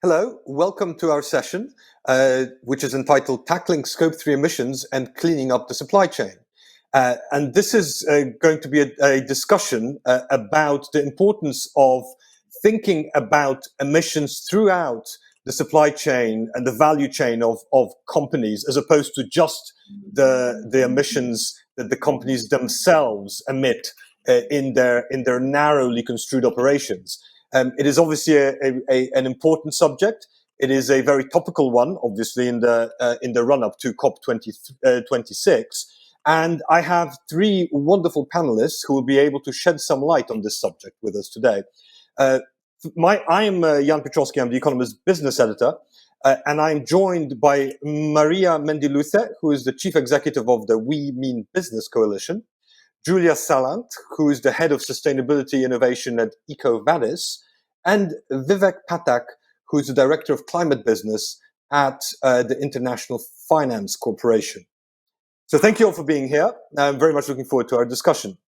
Hello, welcome to our session, which is entitled Tackling Scope 3 Emissions and Cleaning Up the Supply Chain. And this is going to be a discussion about the importance of thinking about emissions throughout the supply chain and the value chain of companies, as opposed to just the emissions that the companies themselves emit in their narrowly construed operations. It is obviously an important subject. It is a very topical one, obviously, in the run-up to COP26. And I have three wonderful panelists who will be able to shed some light on this subject with us today. I am Jan Piotrowski. I'm the Economist business editor, and I'm joined by Maria Mendiluthe, who is the chief executive of the We Mean Business Coalition, Julia Salant, who is the head of sustainability innovation at EcoVadis, and Vivek Pathak, who is the director of climate business at the International Finance Corporation. So thank you all for being here. I'm very much looking forward to our discussion.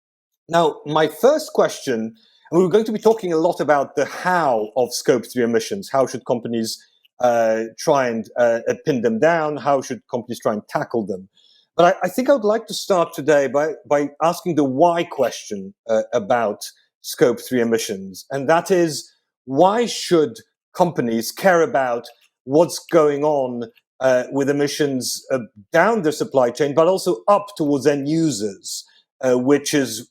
Now, my first question, and we're going to be talking a lot about the how of Scope 3 emissions. How should companies try and pin them down? How should companies try and tackle them? But I think I would like to start today by asking the why question about Scope 3 emissions. And that is, why should companies care about what's going on with emissions down the supply chain, but also up towards end users, which is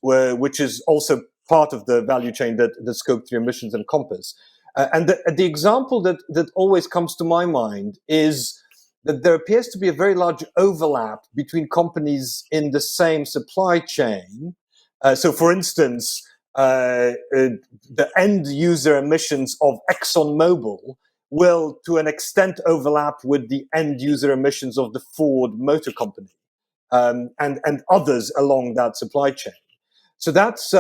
also part of the value chain that the Scope 3 emissions encompass. And the example that always comes to my mind is that there appears to be a very large overlap between companies in the same supply chain. So, for instance, the end user emissions of ExxonMobil will, to an extent, overlap with the end user emissions of the Ford Motor Company and others along that supply chain. So that's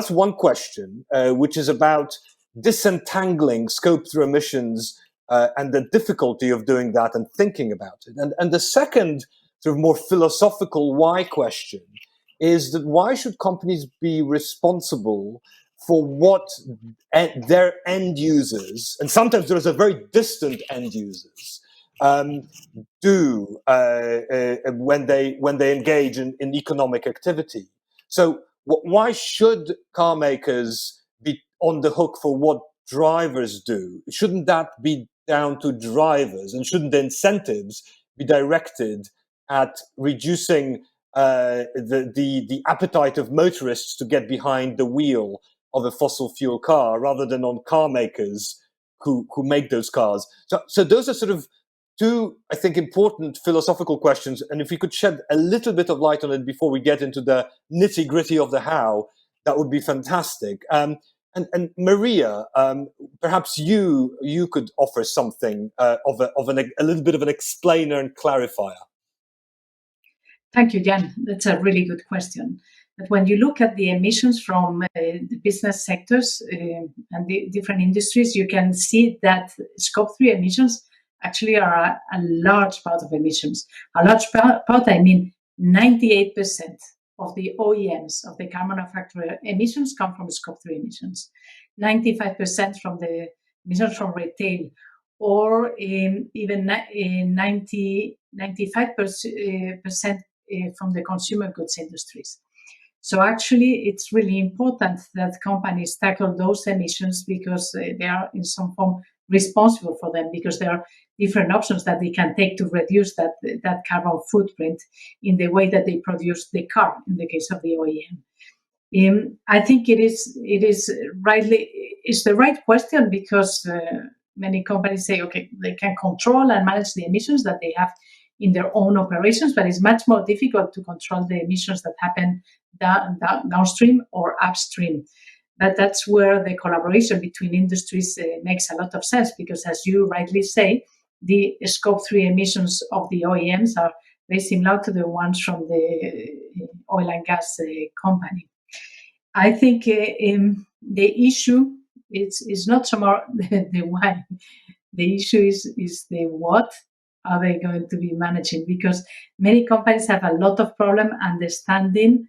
one question, which is about disentangling Scope 3 emissions and the difficulty of doing that and thinking about it. And the second sort of more philosophical why question is that why should companies be responsible for what their end users, and sometimes there's a very distant end users, do when they engage in economic activity. So why should car makers be on the hook for what drivers do? Shouldn't that be down to drivers, and shouldn't the incentives be directed at reducing the appetite of motorists to get behind the wheel of a fossil fuel car, rather than on car makers who make those cars? So those are sort of two, I think, important philosophical questions. And if we could shed a little bit of light on it before we get into the nitty-gritty of the how, that would be fantastic. And Maria, perhaps you could offer something of a little bit of an explainer and clarifier. Thank you, Jan. That's a really good question. But when you look at the emissions from the business sectors and the different industries, you can see that Scope 3 emissions actually are a large part of emissions. A large part, I mean 98% of the OEMs, of the car manufacturer emissions, come from Scope 3 emissions. 95% from the emissions from retail, or even 95% from the consumer goods industries. So actually, it's really important that companies tackle those emissions, because they are in some form responsible for them, because there are different options that they can take to reduce that carbon footprint in the way that they produce the car, in the case of the OEM. I think it's the right question, because many companies say, okay, they can control and manage the emissions that they have in their own operations, but it's much more difficult to control the emissions that happen downstream or upstream. But that's where the collaboration between industries makes a lot of sense, because, as you rightly say, the Scope 3 emissions of the OEMs are very similar to the ones from the oil and gas company. I think the issue is not so much the why. The issue is the what are they going to be managing, because many companies have a lot of problem understanding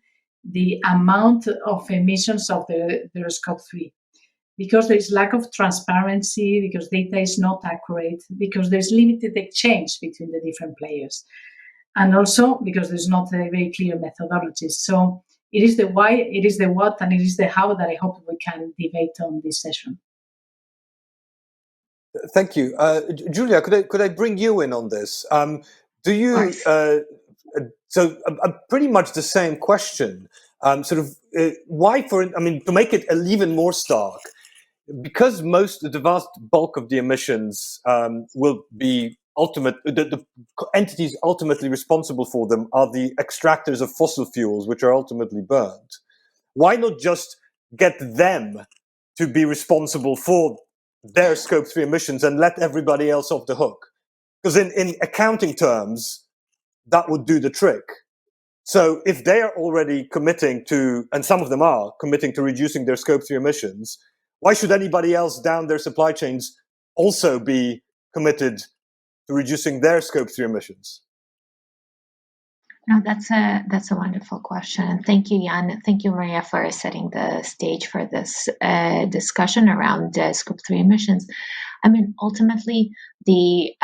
the amount of emissions of their Scope 3. because there is lack of transparency, because data is not accurate, because there's limited exchange between the different players, and also because there's not a very clear methodology. So it is the why, it is the what, and it is the how that I hope we can debate on this session. Thank you. Julia, could I bring you in on this? Do you, pretty much the same question, why to make it even more stark, because the vast bulk of the emissions will be the entities ultimately responsible for them are the extractors of fossil fuels, which are ultimately burned. Why not just get them to be responsible for their Scope 3 emissions and let everybody else off the hook? Because in accounting terms, that would do the trick. So if they are already committing to, and some of them are committing to reducing their Scope 3 emissions, why should anybody else down their supply chains also be committed to reducing their Scope 3 emissions? No, that's a wonderful question. Thank you, Jan. Thank you, Maria, for setting the stage for this discussion around Scope 3 emissions. I mean, ultimately, the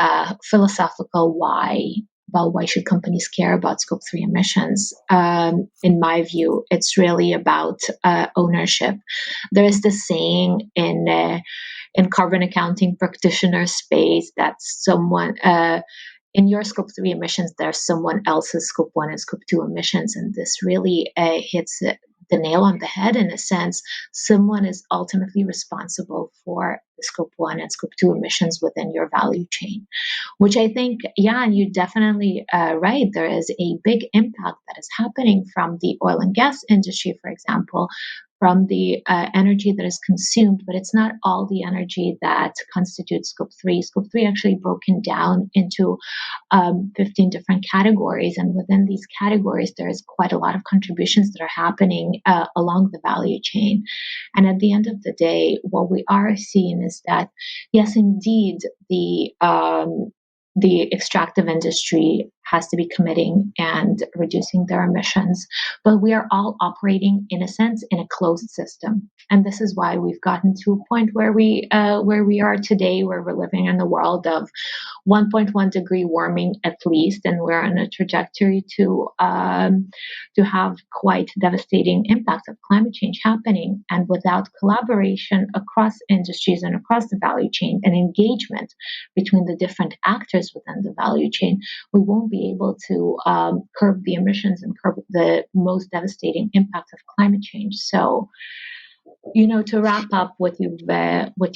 philosophical why should companies care about Scope 3 emissions? In my view, it's really about ownership. There is this saying in carbon accounting practitioner space that someone in your Scope 3 emissions, there's someone else's Scope 1 and Scope 2 emissions. And this really hits the nail on the head in a sense. Someone is ultimately responsible for the Scope 1 and Scope 2 emissions within your value chain, which I think, yeah, you're definitely right. There is a big impact that is happening from the oil and gas industry, for example, from the energy that is consumed, but it's not all the energy that constitutes Scope 3. Scope 3 actually broken down into 15 different categories. And within these categories, there's quite a lot of contributions that are happening along the value chain. And at the end of the day, what we are seeing is that, yes, indeed, the extractive industry has to be committing and reducing their emissions, but we are all operating, in a sense, in a closed system. And this is why we've gotten to a point where we are today, where we're living in the world of 1.1 degree warming at least, and we're on a trajectory to have quite devastating impacts of climate change happening. And without collaboration across industries and across the value chain and engagement between the different actors within the value chain, we won't be able to curb the emissions and curb the most devastating impacts of climate change. So, to wrap up what you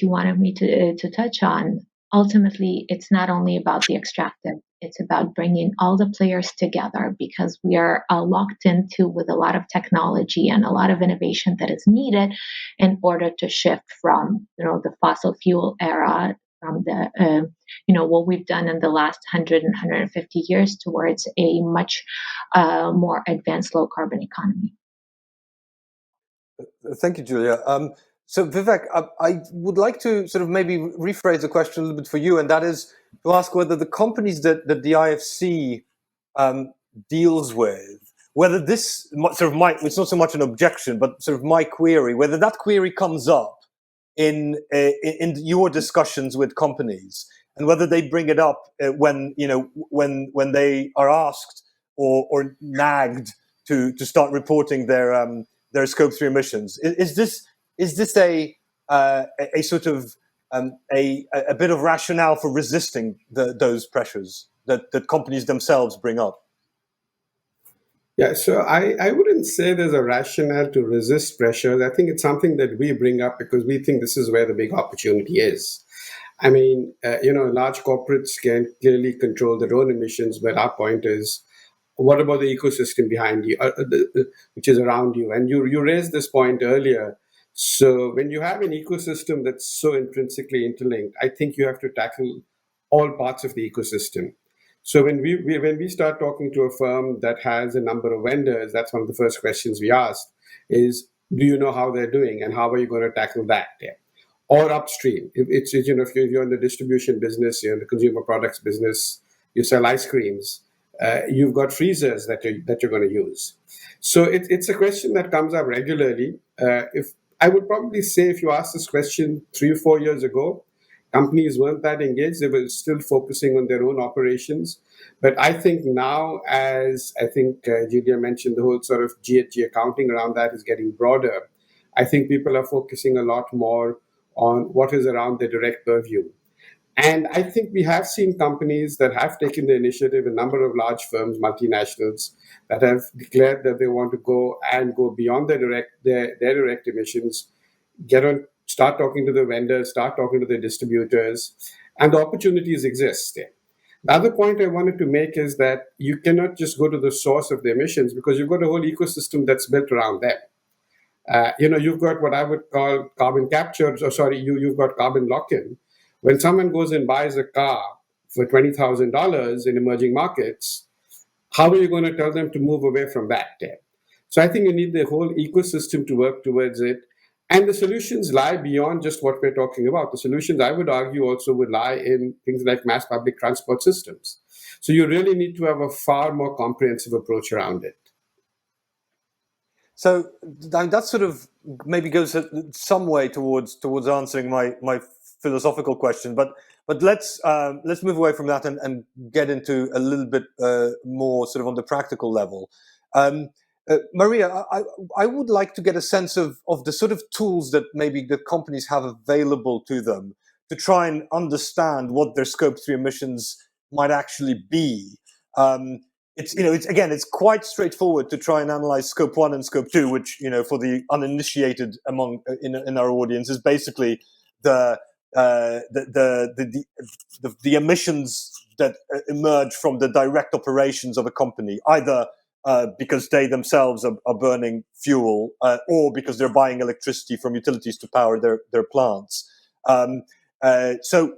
wanted me to touch on, ultimately, it's not only about the extractive. It's about bringing all the players together, because we are locked into with a lot of technology and a lot of innovation that is needed in order to shift from the fossil fuel era, from the what we've done in the last 100 and 150 years towards a much more advanced low carbon economy. Thank you, Julia. So Vivek, I would like to sort of maybe rephrase the question a little bit for you, and that is to ask whether the companies that the IFC deals with, whether this sort of it's not so much an objection, but sort of my query, whether that query comes up in your discussions with companies, and whether they bring it up when they are asked or nagged to start reporting their Scope 3 emissions. Is this a sort of a bit of rationale for resisting those pressures that companies themselves bring up? Yeah, so I wouldn't say there's a rationale to resist pressures. I think it's something that we bring up because we think this is where the big opportunity is. I mean, large corporates can clearly control their own emissions, but our point is, what about the ecosystem behind you, which is around you? And you raised this point earlier. So when you have an ecosystem that's so intrinsically interlinked, I think you have to tackle all parts of the ecosystem. So when we start talking to a firm that has a number of vendors, that's one of the first questions we asked is, do you know how they're doing and how are you going to tackle that? Yeah. Or upstream, if you're in the distribution business, you're in the consumer products business, you sell ice creams, you've got freezers that you're going to use. So it's a question that comes up regularly. If I would probably say if you asked this question 3 or 4 years ago, companies weren't that engaged. They were still focusing on their own operations. But I think now, as I think Julia mentioned, the whole sort of GHG accounting around that is getting broader. I think people are focusing a lot more on what is around the direct purview. And I think we have seen companies that have taken the initiative, a number of large firms, multinationals, that have declared that they want to go beyond their direct emissions, start talking to the vendors, start talking to the distributors, and the opportunities exist there. The other point I wanted to make is that you cannot just go to the source of the emissions because you've got a whole ecosystem that's built around them. You've got what I would call carbon capture, you've got carbon lock-in. When someone goes and buys a car for $20,000 in emerging markets, how are you going to tell them to move away from that? So I think you need the whole ecosystem to work towards it. And the solutions lie beyond just what we're talking about. The solutions, I would argue, also would lie in things like mass public transport systems. So you really need to have a far more comprehensive approach around it. So that sort of maybe goes some way towards answering my philosophical question, but let's move away from that and get into a little bit more sort of on the practical level. Maria, I would like to get a sense of the sort of tools that maybe the companies have available to them to try and understand what their Scope 3 emissions might actually be. It's quite straightforward to try and analyze Scope 1 and Scope 2, which, for the uninitiated in our audience, is basically the emissions that emerge from the direct operations of a company, either because they themselves are burning fuel or because they're buying electricity from utilities to power their plants. So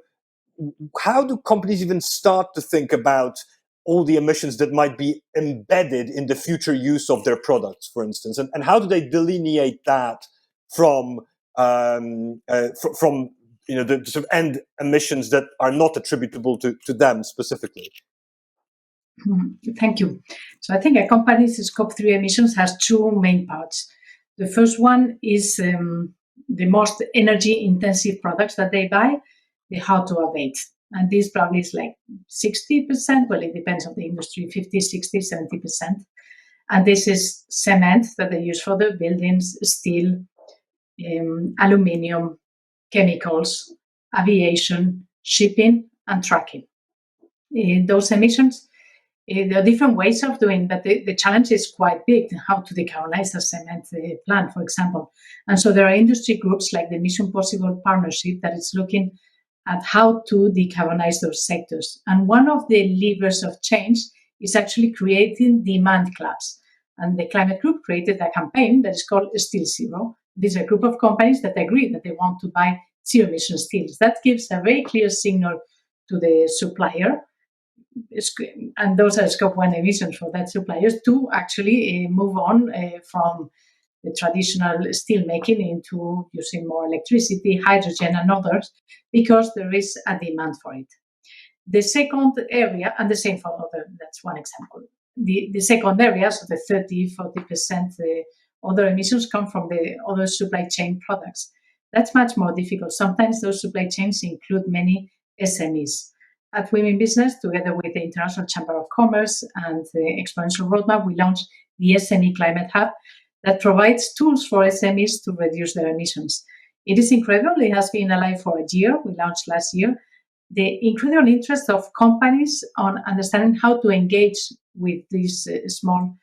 how do companies even start to think about all the emissions that might be embedded in the future use of their products, for instance? And how do they delineate that from the sort of end emissions that are not attributable to them specifically? Thank you. So I think a company's Scope 3 emissions has two main parts. The first one is the most energy-intensive products that they buy, the how to abate. And this probably is like 60%, well, it depends on the industry, 50, 60, 70%. And this is cement that they use for the buildings, steel, aluminium, chemicals, aviation, shipping, and trucking. Those emissions, there are different ways of doing, but the challenge is quite big, how to decarbonize a cement plant, for example. And so there are industry groups like the Mission Possible Partnership that is looking at how to decarbonize those sectors. And one of the levers of change is actually creating demand clubs. And the climate group created a campaign that is called Steel Zero. These are a group of companies that agree that they want to buy zero-emission steels. That gives a very clear signal to the supplier, and those are Scope 1 emissions for that suppliers, to actually move on from the traditional steel making into using more electricity, hydrogen, and others, because there is a demand for it. The second area, and the same for other, that's one example. The second area, so the 30-40% other emissions, come from the other supply chain products. That's much more difficult. Sometimes those supply chains include many SMEs. At Women Business, together with the International Chamber of Commerce and the Exponential Roadmap, we launched the SME Climate Hub that provides tools for SMEs to reduce their emissions. It is incredible. It has been alive for a year. We launched last year. The incredible interest of companies on understanding how to engage with these small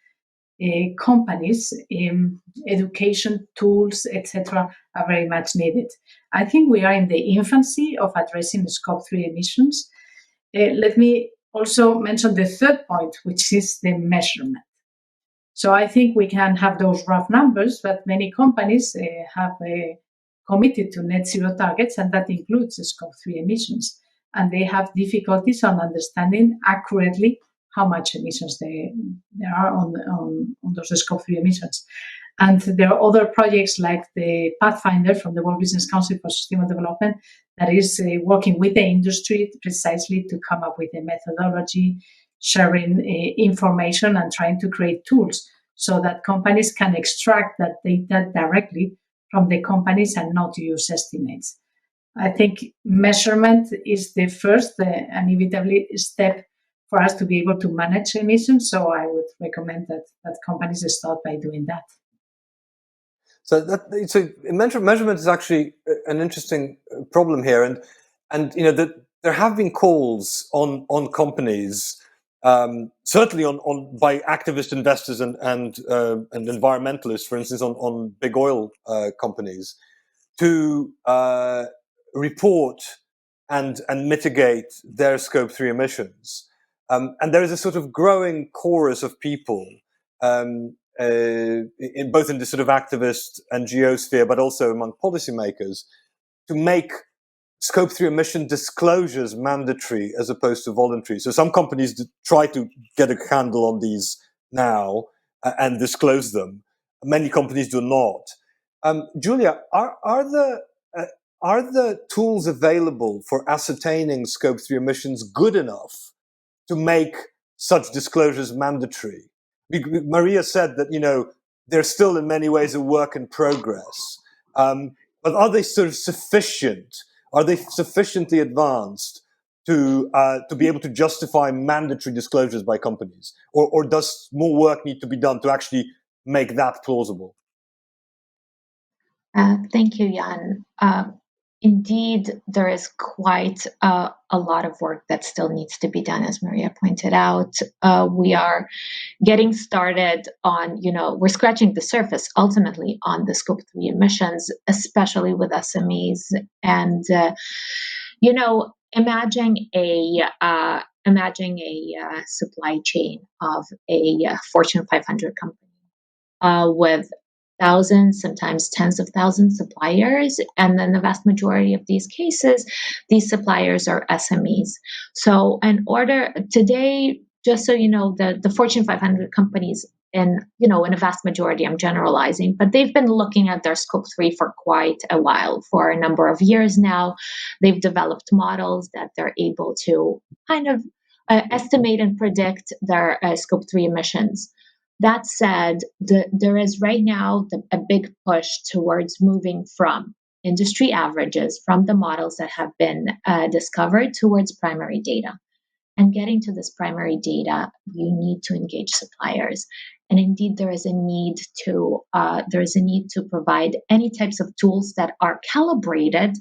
companies, education tools, etc., are very much needed. I think we are in the infancy of addressing Scope 3 emissions. Let me also mention the third point, which is the measurement. So I think we can have those rough numbers, but many companies have committed to net zero targets, and that includes Scope 3 emissions. And they have difficulties on understanding accurately how much emissions there are on those Scope 3 emissions. And there are other projects like the Pathfinder from the World Business Council for Sustainable Development that is working with the industry precisely to come up with a methodology, sharing information, and trying to create tools so that companies can extract that data directly from the companies and not use estimates. I think measurement is the first inevitably step for us to be able to manage emissions. So I would recommend that companies start by doing that. So measurement is actually an interesting problem here, and there have been calls on companies, certainly on by activist investors and environmentalists, for instance, on big oil companies, to report and mitigate their Scope 3 emissions. And there is a sort of growing chorus of people, both in the sort of activist NGO sphere, but also among policymakers, to make Scope 3 emission disclosures mandatory as opposed to voluntary. So some companies try to get a handle on these now and disclose them. Many companies do not. Julia, are the tools available for ascertaining Scope 3 emissions good enough to make such disclosures mandatory? Maria said that, they're still in many ways a work in progress. But are they sort of sufficient? Are they sufficiently advanced to be able to justify mandatory disclosures by companies? Or does more work need to be done to actually make that plausible? Thank you, Jan. Indeed, there is quite a lot of work that still needs to be done, as Maria pointed out. We are getting started on, we're scratching the surface ultimately on the Scope 3 emissions, especially with SMEs. And, imagine a supply chain of a Fortune 500 company with thousands, sometimes tens of thousands suppliers. And then the vast majority of these cases, these suppliers are SMEs. So today, just so you know, the Fortune 500 companies, in a vast majority, I'm generalizing, but they've been looking at their Scope 3 for quite a while, for a number of years now. They've developed models that they're able to kind of estimate and predict their Scope 3 emissions. That said, there is right now a big push towards moving from industry averages, from the models that have been discovered, towards primary data. And getting to this primary data, you need to engage suppliers. And indeed, there is a need to provide any types of tools that are calibrated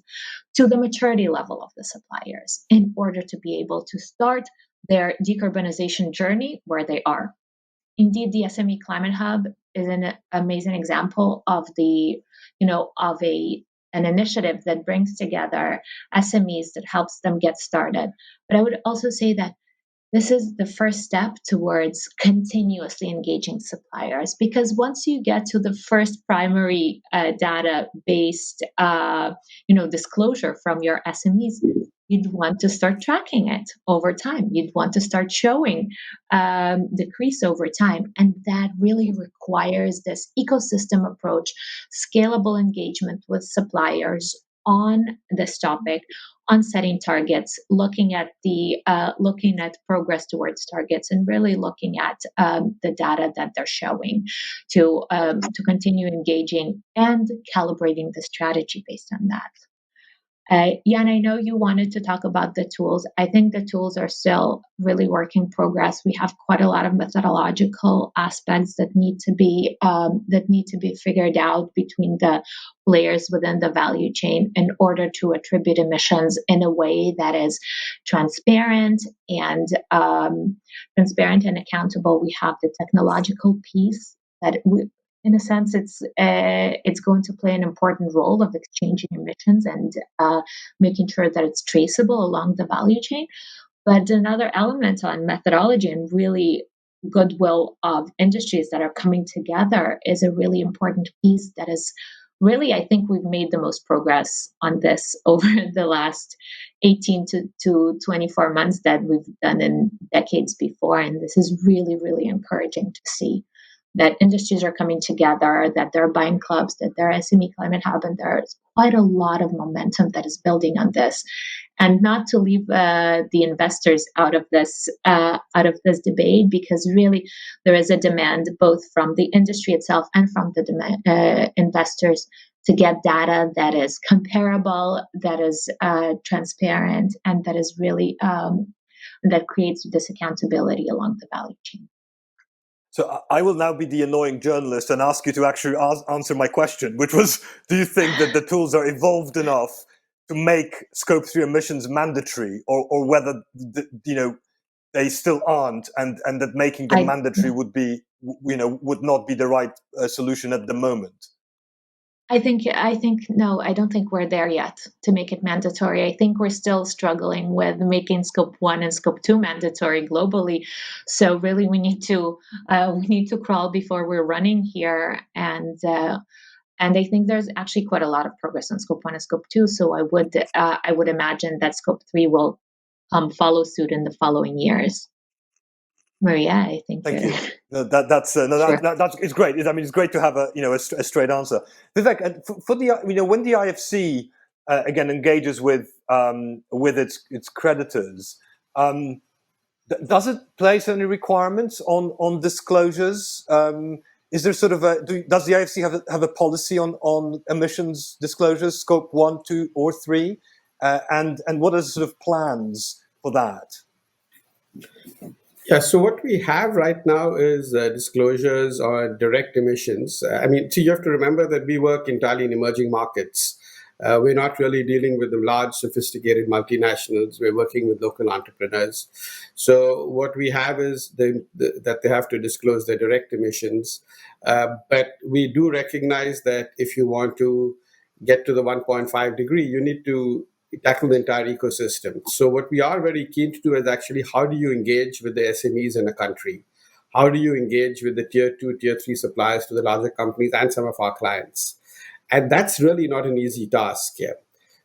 to the maturity level of the suppliers in order to be able to start their decarbonization journey where they are. Indeed, the SME Climate Hub is an amazing example of an initiative that brings together SMEs that helps them get started. But I would also say that this is the first step towards continuously engaging suppliers, because once you get to the first primary data-based, disclosure from your SMEs, you'd want to start tracking it over time. You'd want to start showing decrease over time. And that really requires this ecosystem approach, scalable engagement with suppliers on this topic, on setting targets, looking at progress towards targets, and really looking at the data that they're showing to continue engaging and calibrating the strategy based on that. Jan, I know you wanted to talk about the tools. I think the tools are still really work in progress. We have quite a lot of methodological aspects that need to be figured out between the players within the value chain in order to attribute emissions in a way that is transparent and accountable. We have the technological piece that in a sense, it's going to play an important role of exchanging emissions and making sure that it's traceable along the value chain. But another element on methodology and really goodwill of industries that are coming together is a really important piece that is really, I think we've made the most progress on this over the last 18 to 24 months that we've done in decades before. And this is really, really encouraging to see that industries are coming together, that there are buying clubs, that there are SME Climate Hub, and there's quite a lot of momentum that is building on this. And not to leave the investors out of this debate, because really there is a demand both from the industry itself and from the investors to get data that is comparable, that is transparent, and that is really that creates this accountability along the value chain. So I will now be the annoying journalist and ask you to actually answer my question, which was, do you think that the tools are evolved enough to make Scope 3 emissions mandatory, or whether, they still aren't, and that making them mandatory would be, would not be the right solution at the moment? I think no, I don't think we're there yet to make it mandatory. I think we're still struggling with making Scope 1 and Scope 2 mandatory globally. So really, we need to crawl before we're running here, and I think there's actually quite a lot of progress on Scope 1 and Scope 2. So I would imagine that Scope 3 will follow suit in the following years. Maria, I think. Thank you. That's it's great. I mean, it's great to have a straight answer. Vivek, for the when the IFC again engages with its creditors, does it place any requirements on disclosures? Is there sort of does the IFC have a policy on emissions disclosures, Scope 1, 2, or 3, and what are the sort of plans for that? Yeah, so what we have right now is disclosures on direct emissions. So you have to remember that we work entirely in emerging markets. We're not really dealing with the large, sophisticated multinationals. We're working with local entrepreneurs. So what we have is that they have to disclose their direct emissions. But we do recognize that if you want to get to the 1.5 degree, you need to tackle the entire ecosystem. So what we are very keen to do is actually, how do you engage with the SMEs in a country? How do you engage with the tier 2, tier 3 suppliers to the larger companies and some of our clients? And that's really not an easy task here.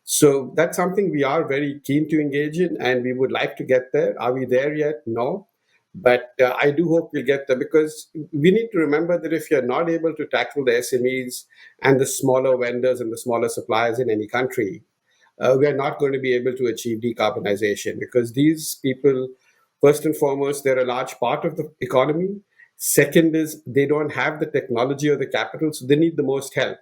So that's something we are very keen to engage in, and we would like to get there. Are we there yet? No. But I do hope we'll get there, because we need to remember that if you're not able to tackle the SMEs and the smaller vendors and the smaller suppliers in any country, we are not going to be able to achieve decarbonization, because these people, first and foremost, they're a large part of the economy. Second is they don't have the technology or the capital, so they need the most help.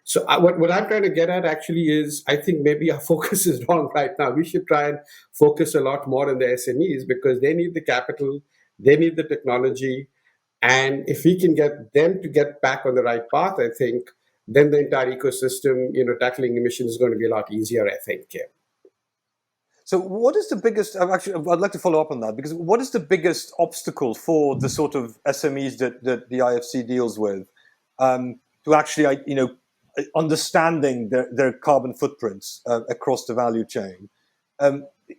So what I'm trying to get at actually is, I think maybe our focus is wrong right now. We should try and focus a lot more on the SMEs, because they need the capital, they need the technology. And if we can get them to get back on the right path, I think, then the entire ecosystem, tackling emissions is going to be a lot easier, I think. Yeah. So what is the biggest, actually, I'd like to follow up on that, because what is the biggest obstacle for the sort of SMEs that the IFC deals with to actually, understanding their carbon footprints across the value chain?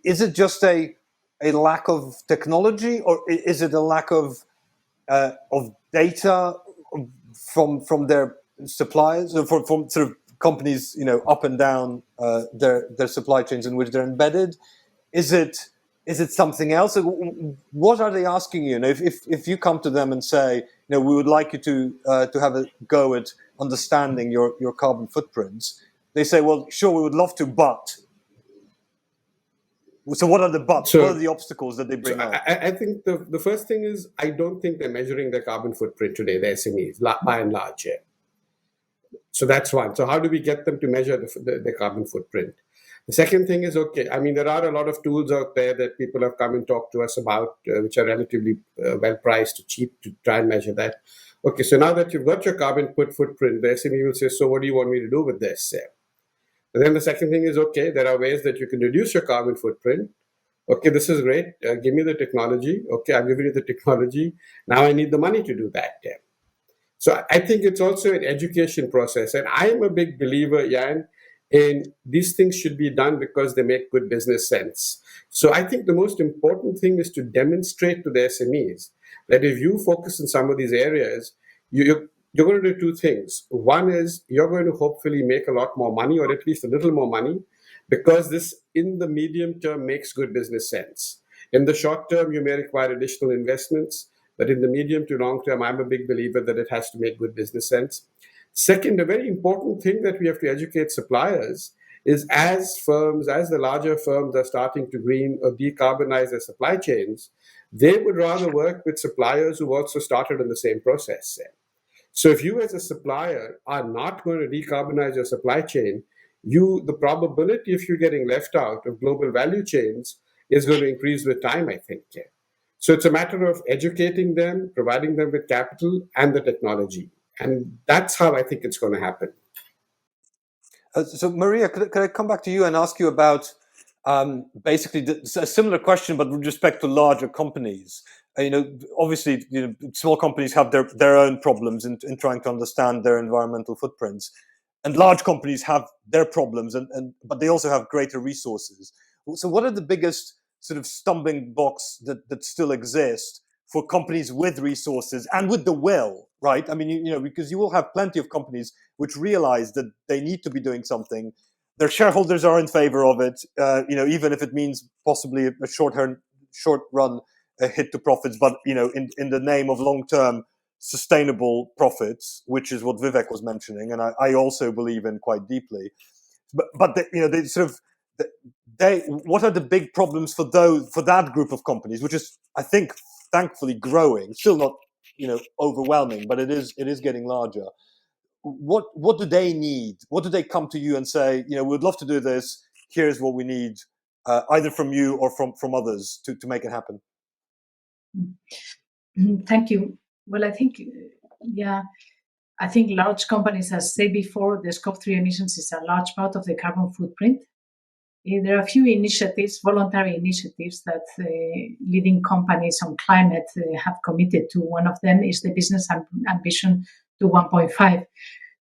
Is it just a lack of technology, or is it a lack of data from their suppliers, or from sort of companies, up and down their supply chains in which they're embedded? Is it something else? What are they asking you? If you come to them and say, we would like you to have a go at understanding your carbon footprints, they say, well, sure, we would love to, but. So what are the buts? What are the obstacles that they bring up? I think the first thing is, I don't think they're measuring their carbon footprint today, the SMEs, by and large. Yeah. So that's one. So how do we get them to measure the carbon footprint? The second thing is, there are a lot of tools out there that people have come and talked to us about, which are relatively well priced, cheap to try and measure that. Okay, so now that you've got your carbon footprint, the SME will say, so what do you want me to do with this? And then the second thing is, there are ways that you can reduce your carbon footprint. Okay, this is great. Give me the technology. Okay, I've given you the technology. Now I need the money to do that. Yeah. So I think it's also an education process. And I am a big believer, Jan, in these things should be done because they make good business sense. So I think the most important thing is to demonstrate to the SMEs that if you focus in some of these areas, you're going to do two things. One is you're going to hopefully make a lot more money, or at least a little more money, because this in the medium term makes good business sense. In the short term, you may require additional investments, but in the medium to long term, I'm a big believer that it has to make good business sense. Second, a very important thing that we have to educate suppliers is, as the larger firms are starting to green or decarbonize their supply chains, they would rather work with suppliers who also started in the same process. So if you as a supplier are not going to decarbonize your supply chain, the probability of you getting left out of global value chains is going to increase with time, I think. Yeah. So it's a matter of educating them, providing them with capital and the technology. And that's how I think it's going to happen. So Maria, could I come back to you and ask you about basically a similar question, but with respect to larger companies? Obviously, small companies have their own problems in trying to understand their environmental footprints, and large companies have their problems, but they also have greater resources. So, what are the biggest sort of stumbling blocks that still exist for companies with resources and with the will, right? I mean, because you will have plenty of companies which realize that they need to be doing something. Their shareholders are in favor of it, even if it means possibly a short run hit to profits, but in the name of long term sustainable profits, which is what Vivek was mentioning, and I also believe in quite deeply. But they sort of what are the big problems for that group of companies, which is, I think, thankfully growing, still not overwhelming, but it is getting larger. What do they need? What do they come to you and say, we'd love to do this, here's what we need, either from you or from others to make it happen? Thank you. Well, I think, I think large companies, as said before, the Scope 3 emissions is a large part of the carbon footprint. There are a few initiatives, voluntary initiatives, that leading companies on climate have committed to. One of them is the Business Ambition to 1.5,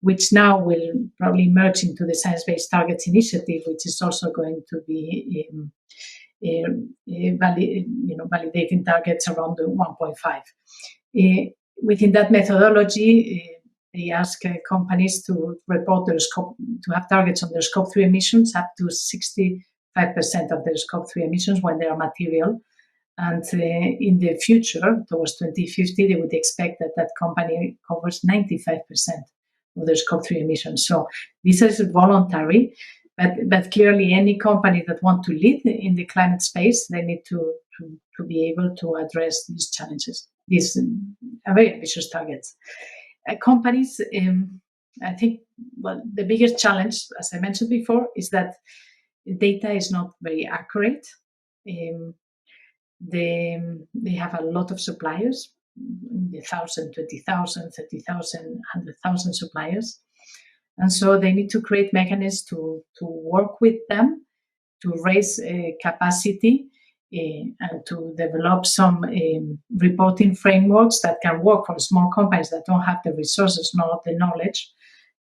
which now will probably merge into the Science Based Targets Initiative, which is also going to be validating targets around the 1.5. Within that methodology, they ask companies to report their scope, to have targets on their Scope 3 emissions up to 65% of their Scope 3 emissions when they are material. And in the future, towards 2050, they would expect that company covers 95% of their Scope 3 emissions. So this is voluntary, but clearly any company that want to lead in the climate space, they need to be able to address these challenges, these very ambitious targets. Companies, I think, the biggest challenge, as I mentioned before, is that data is not very accurate. They have a lot of suppliers, 1,000, 20,000, 30,000, 100,000 suppliers. And so they need to create mechanisms to work with them, to raise capacity, and to develop some reporting frameworks that can work for small companies that don't have the resources, nor the knowledge,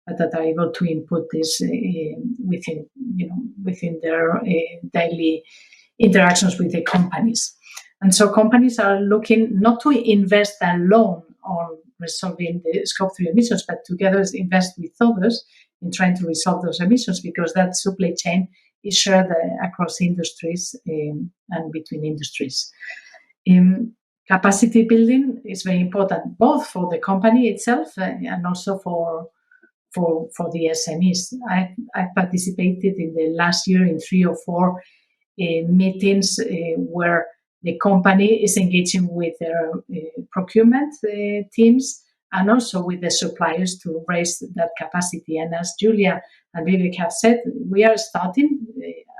but that are able to input this within their daily interactions with the companies. And so companies are looking not to invest alone on resolving the Scope 3 emissions, but together invest with others in trying to resolve those emissions, because that supply chain is shared across industries and between industries. Capacity building is very important, both for the company itself and also for the SMEs. I participated in the last year in 3 or 4 meetings where the company is engaging with their procurement teams and also with the suppliers to raise that capacity. And as Julia and Vivek have said, we are starting.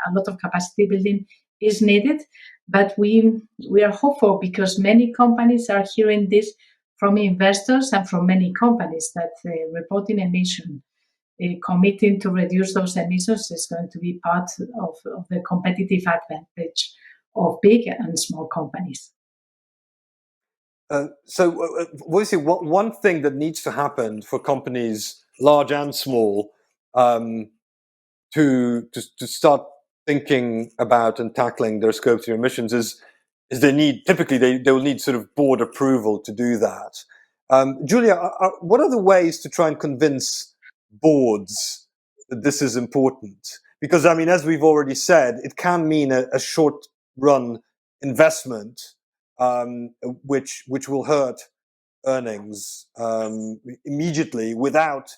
A lot of capacity building is needed, but we are hopeful because many companies are hearing this from investors and from many companies that reporting emission, committing to reduce those emissions is going to be part of the competitive advantage of big and small companies. So obviously, one thing that needs to happen for companies, large and small, to start thinking about and tackling their Scope 3 emissions is they will need sort of board approval to do that. Julia, what are the ways to try and convince boards that this is important? Because, I mean, as we've already said, it can mean a short-run investment, which will hurt earnings immediately without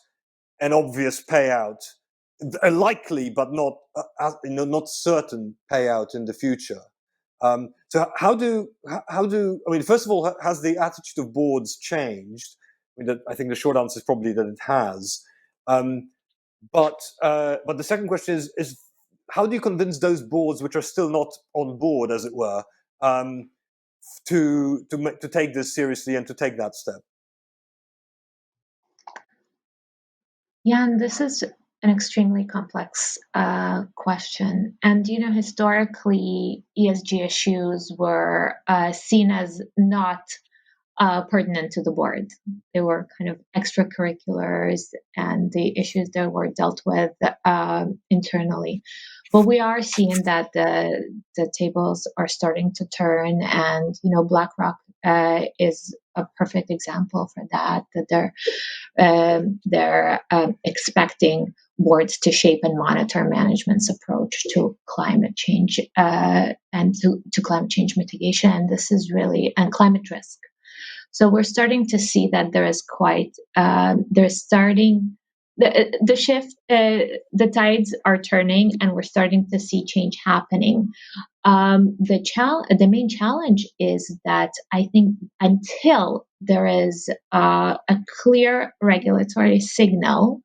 an obvious payout, a likely but not certain payout in the future. So how do I mean, first of all, has the attitude of boards changed? I think the short answer is probably that it has. But the second question is how do you convince those boards which are still not on board, as it were, to take this seriously and to take that step? Yeah, and this is an extremely complex question. And, historically, ESG issues were seen as not pertinent to the board. They were kind of extracurriculars, and the issues that were dealt with internally. But we are seeing that the tables are starting to turn, and BlackRock is a perfect example for that. That they're expecting boards to shape and monitor management's approach to climate change and to climate change mitigation. And this is really and climate risk. So we're starting to see that there is there's starting the shift, the tides are turning, and we're starting to see change happening. The main challenge is that I think until there is a clear regulatory signal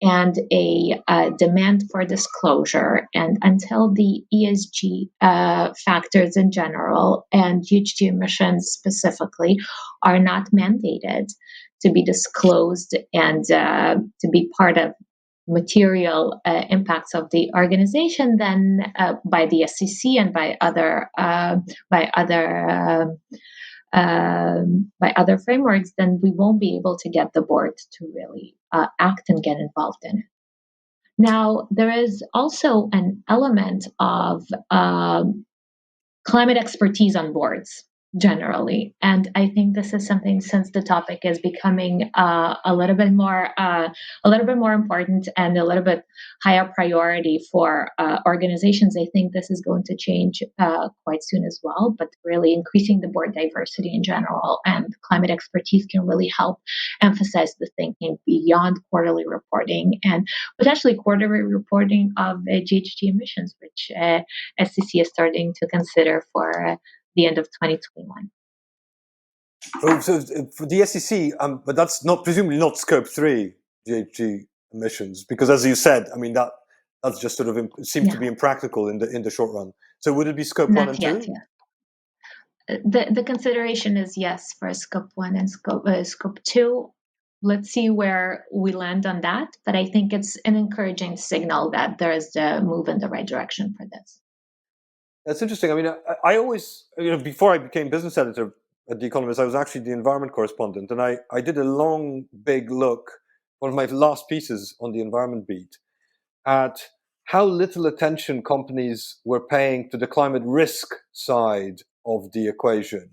and a demand for disclosure, and until the ESG factors in general and GHG emissions specifically are not mandated to be disclosed and to be part of material impacts of the organization, then by the SEC and by other frameworks, then we won't be able to get the board to really act and get involved in it. Now, there is also an element of climate expertise on boards generally, and I think this is something, since the topic is becoming a little bit more important and a little bit higher priority for organizations. I think this is going to change quite soon as well. But really, increasing the board diversity in general and climate expertise can really help emphasize the thinking beyond quarterly reporting and potentially quarterly reporting of GHG emissions, which SEC is starting to consider for the end of 2021. Oh, so for the SEC, but that's presumably not Scope 3 GHG emissions, because as you said, I mean that's just sort of seems to be impractical in the short run. So would it be Scope 1 and 2? Yeah. The consideration is yes for Scope 1 and Scope 2. Let's see where we land on that, but I think it's an encouraging signal that there is a move in the right direction for this. That's interesting. I mean, I always, before I became business editor at The Economist, I was actually the environment correspondent, and I did a long, big look, one of my last pieces on the environment beat, at how little attention companies were paying to the climate risk side of the equation,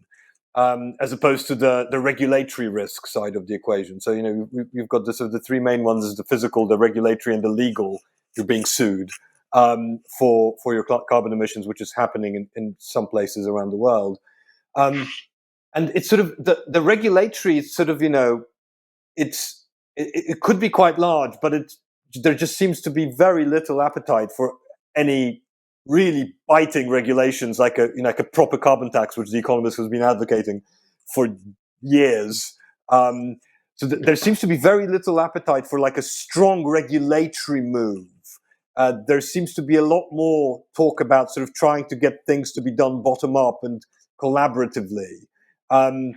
as opposed to the regulatory risk side of the equation. So, you've got the three main ones: is the physical, the regulatory, and the legal. You're being sued for your carbon emissions, which is happening in some places around the world. And it's sort of the regulatory sort of, it could be quite large, but there just seems to be very little appetite for any really biting regulations like a proper carbon tax, which The Economist has been advocating for years. So there seems to be very little appetite for like a strong regulatory move. There seems to be a lot more talk about sort of trying to get things to be done bottom up and collaboratively, and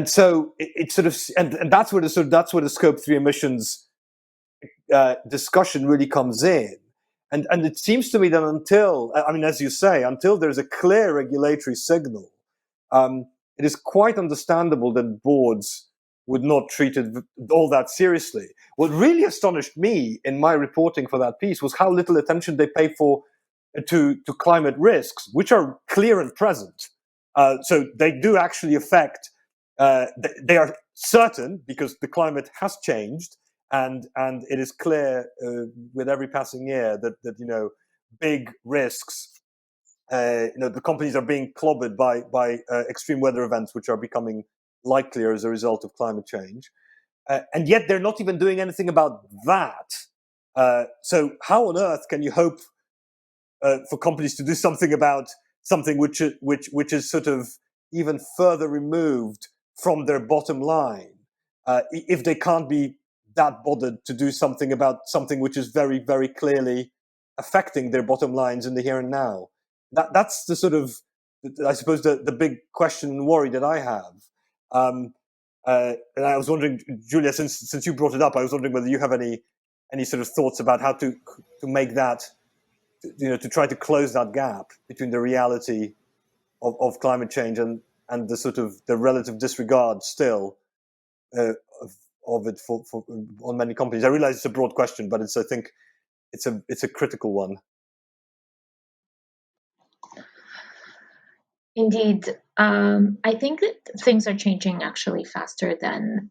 so it's sort of and that's where the Scope 3 emissions discussion really comes in, and it seems to me that until as you say, until there's a clear regulatory signal, it is quite understandable that boards would not treat it all that seriously. What really astonished me in my reporting for that piece was how little attention they pay to climate risks, which are clear and present. So they do actually affect. They are certain because the climate has changed, and it is clear with every passing year that big risks. The companies are being clobbered by extreme weather events, which are becoming likelier as a result of climate change, and yet they're not even doing anything about that. So how on earth can you hope for companies to do something about something which is sort of even further removed from their bottom line if they can't be that bothered to do something about something which is very, very clearly affecting their bottom lines in the here and now. That's the sort of, I suppose, the big question and worry that I have. And I was wondering, Julia, since you brought it up, I was wondering whether you have any sort of thoughts about how to make that, to try to close that gap between the reality of climate change and the sort of the relative disregard still of it for on many companies. I realize it's a broad question, but I think it's a critical one. Indeed. I think that things are changing actually faster than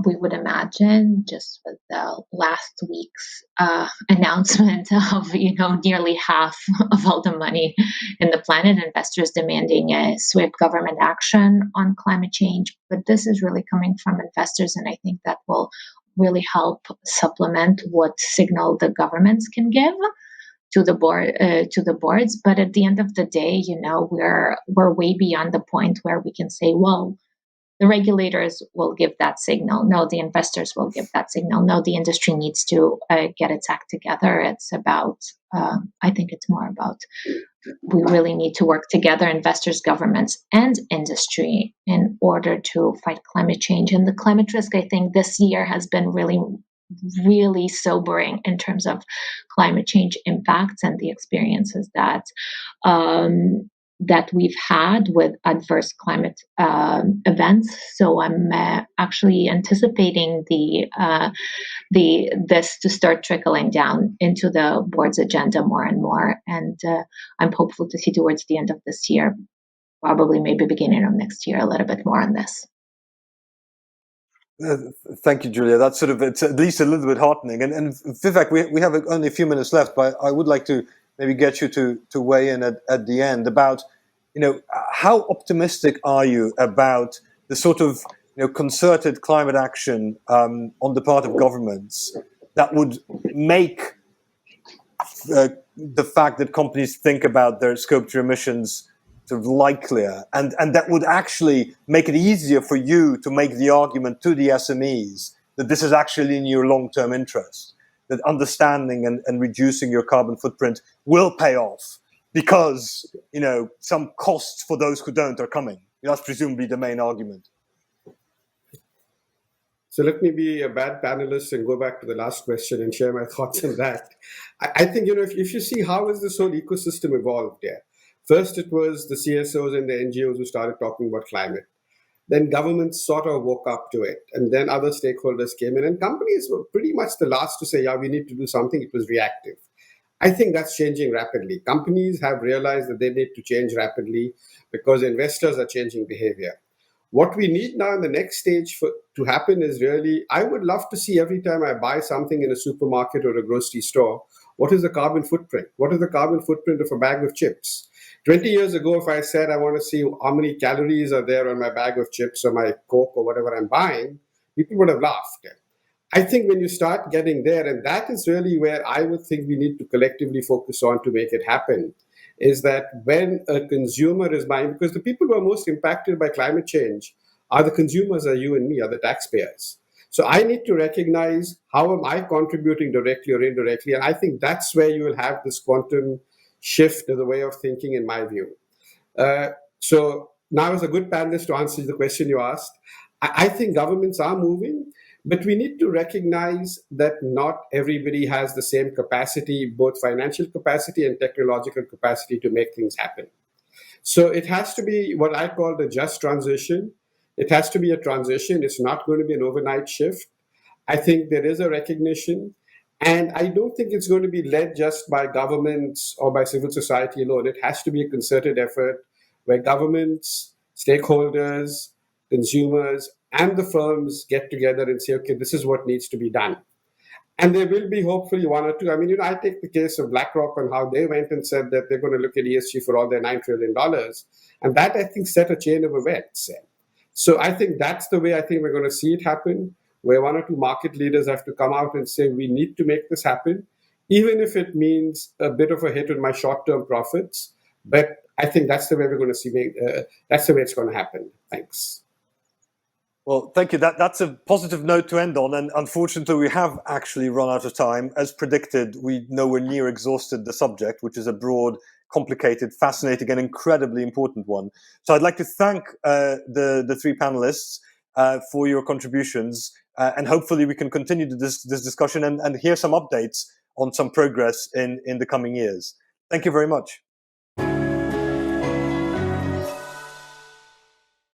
we would imagine, just with the last week's announcement of, nearly half of all the money in the planet, investors demanding a swift government action on climate change. But this is really coming from investors, and I think that will really help supplement what signal the governments can give to the boards. But at the end of the day, we're way beyond the point where we can say, well, the regulators will give that signal. No, the investors will give that signal. No, the industry needs to get its act together. It's about, I think it's more about, we really need to work together, investors, governments, and industry, in order to fight climate change. And the climate risk, I think, this year has been really sobering in terms of climate change impacts and the experiences that we've had with adverse climate events. So I'm actually anticipating this to start trickling down into the board's agenda more and more. And I'm hopeful to see towards the end of this year, probably maybe beginning of next year, a little bit more on this. Thank you, Julia. That's it's at least a little bit heartening. And Vivek, we have only a few minutes left, but I would like to maybe get you to weigh in at the end about, how optimistic are you about the sort of concerted climate action on the part of governments that would make the fact that companies think about their Scope 3 emissions sort of likelier, and that would actually make it easier for you to make the argument to the SMEs that this is actually in your long-term interest, that understanding and reducing your carbon footprint will pay off because, some costs for those who don't are coming. That's presumably the main argument. So let me be a bad panelist and go back to the last question and share my thoughts on that. I think, if you see how has this whole ecosystem evolved there. First, it was the CSOs and the NGOs who started talking about climate. Then governments sort of woke up to it. And then other stakeholders came in. And companies were pretty much the last to say, yeah, we need to do something. It was reactive. I think that's changing rapidly. Companies have realized that they need to change rapidly because investors are changing behavior. What we need now in the next stage to happen is really, I would love to see every time I buy something in a supermarket or a grocery store, what is the carbon footprint? What is the carbon footprint of a bag of chips? 20 years ago, if I said I want to see how many calories are there on my bag of chips or my Coke or whatever I'm buying, people would have laughed. I think when you start getting there, and that is really where I would think we need to collectively focus on to make it happen, is that when a consumer is buying, because the people who are most impacted by climate change are the consumers, are you and me, are the taxpayers. So I need to recognize how am I contributing directly or indirectly, and I think that's where you will have this quantum shift in the way of thinking, in my view. So now as a good panelist to answer the question you asked, I think governments are moving, but we need to recognize that not everybody has the same capacity, both financial capacity and technological capacity to make things happen. So it has to be what I call the just transition. It has to be a transition. It's not going to be an overnight shift. I think there is a recognition. And I don't think it's going to be led just by governments or by civil society alone. It has to be a concerted effort where governments, stakeholders, consumers, and the firms get together and say, okay, this is what needs to be done. And there will be hopefully one or two. I mean, I take the case of BlackRock and how they went and said that they're going to look at ESG for all their $9 trillion. And that, I think, set a chain of events. So I think that's the way I think we're going to see it happen, where one or two market leaders have to come out and say, we need to make this happen, even if it means a bit of a hit on my short-term profits. But I think that's the way we're going to see, that's the way it's going to happen. Thanks. Well, thank you. That's a positive note to end on. And unfortunately, we have actually run out of time. As predicted, we nowhere near exhausted the subject, which is a broad, complicated, fascinating, and incredibly important one. So I'd like to thank the three panelists for your contributions. And hopefully we can continue this discussion and hear some updates on some progress in the coming years. Thank you very much.